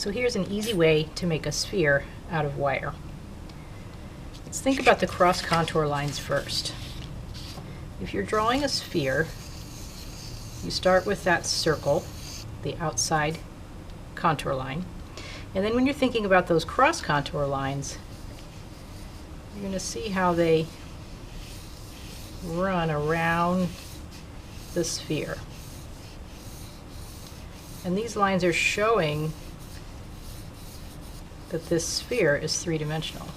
So here's an easy way to make a sphere out of wire. Let's think about the cross contour lines first. If you're drawing a sphere, you start with that circle, the outside contour line, and then when you're thinking about those cross contour lines, you're going to see how they run around the sphere. And these lines are showing that this sphere is three-dimensional.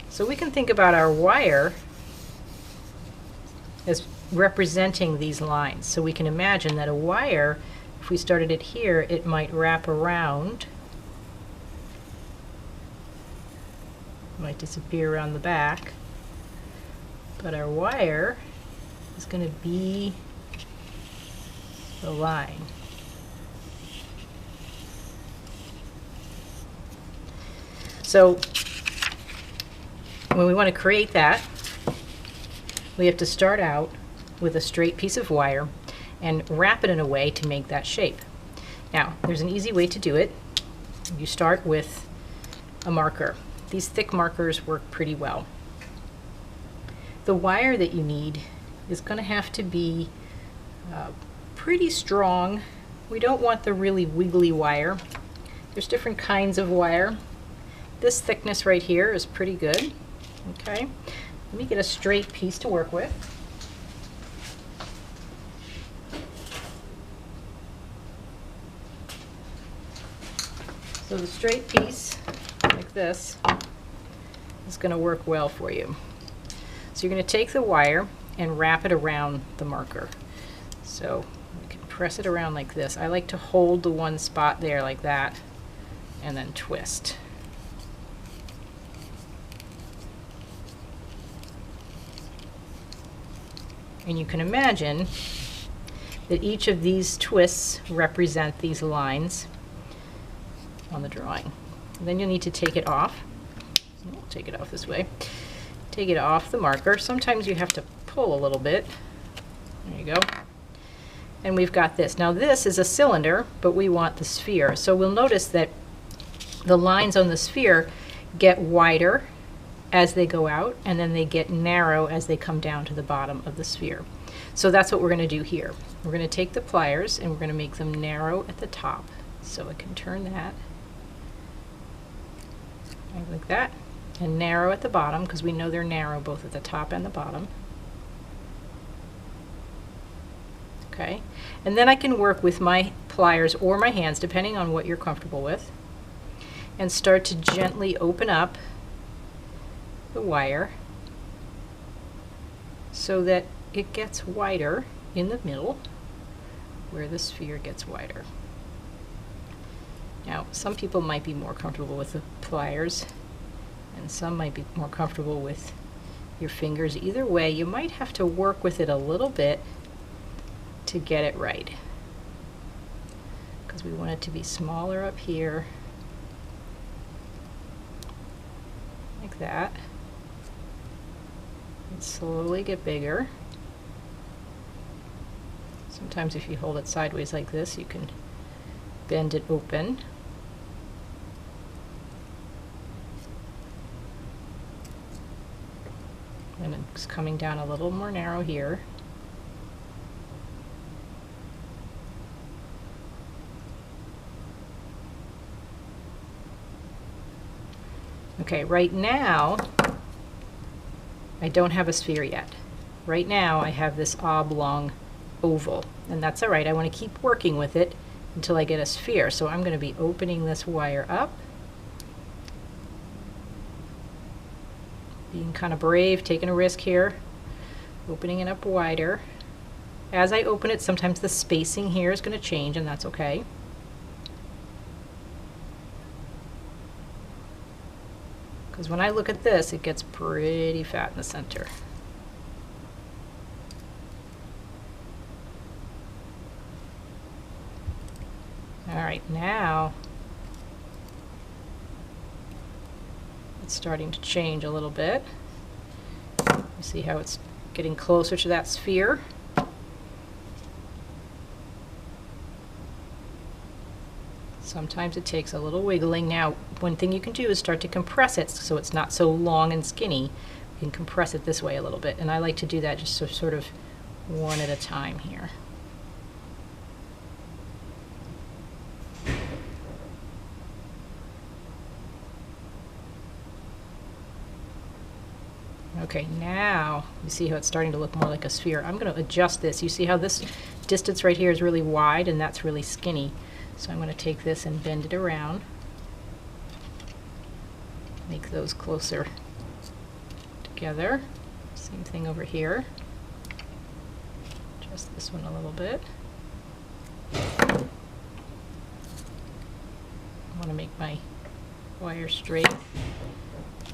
So we can think about our wire as representing these lines. So we can imagine that a wire, if we started it here, it might wrap around, might disappear around the back, but our wire is going to be the line. So when we want to create that, we have to start out with a straight piece of wire and wrap it in a way to make that shape. Now, there's an easy way to do it. You start with a marker. These thick markers work pretty well. The wire that you need is going to have to be pretty strong. We don't want the really wiggly wire. There's different kinds of wire. This thickness right here is pretty good. Okay, let me get a straight piece to work with. So the straight piece, like this, is going to work well for you. So you're going to take the wire and wrap it around the marker. So you can press it around like this. I like to hold the one spot there like that and then twist. And you can imagine that each of these twists represent these lines on the drawing. And then you'll need to take it off. We'll take it off this way. Take it off the marker. Sometimes you have to pull a little bit. There you go. And we've got this. Now this is a cylinder, but we want the sphere. So we'll notice that the lines on the sphere get wider as they go out, and then they get narrow as they come down to the bottom of the sphere. So that's what we're going to do here. We're going to take the pliers and we're going to make them narrow at the top. So I can turn that like that, and narrow at the bottom, because we know they're narrow both at the top and the bottom. Okay, and then I can work with my pliers or my hands, depending on what you're comfortable with, and start to gently open up the wire so that it gets wider in the middle where the sphere gets wider. Now, some people might be more comfortable with the pliers and some might be more comfortable with your fingers. Either way, you might have to work with it a little bit to get it right, because we want it to be smaller up here, like that. And slowly get bigger. Sometimes if you hold it sideways like this, you can bend it open. And it's coming down a little more narrow here. Okay, right now I don't have a sphere yet. Right now I have this oblong oval, and that's all right. I want to keep working with it until I get a sphere. So I'm going to be opening this wire up, being kind of brave, taking a risk here, opening it up wider. As I open it, sometimes the spacing here is going to change, and that's okay. Because when I look at this, it gets pretty fat in the center. All right, now it's starting to change a little bit. You see how it's getting closer to that sphere? Sometimes it takes a little wiggling. Now, one thing you can do is start to compress it so it's not so long and skinny. You can compress it this way a little bit, and I like to do that just so sort of one at a time here. Okay, now you see how it's starting to look more like a sphere. I'm going to adjust this. You see how this distance right here is really wide and that's really skinny. So I'm going to take this and bend it around. Make those closer together. Same thing over here. Adjust this one a little bit. I want to make my wire straight.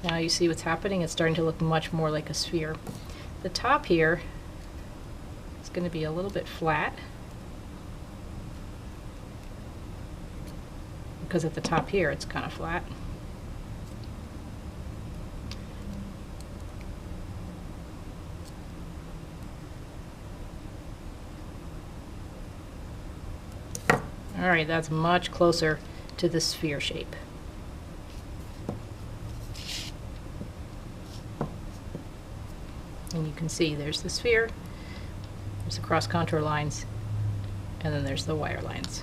Now you see what's happening? It's starting to look much more like a sphere. The top here is going to be a little bit flat because at the top here it's kind of flat. Alright, that's much closer to the sphere shape. And you can see there's the sphere, there's the cross contour lines, and then there's the wire lines.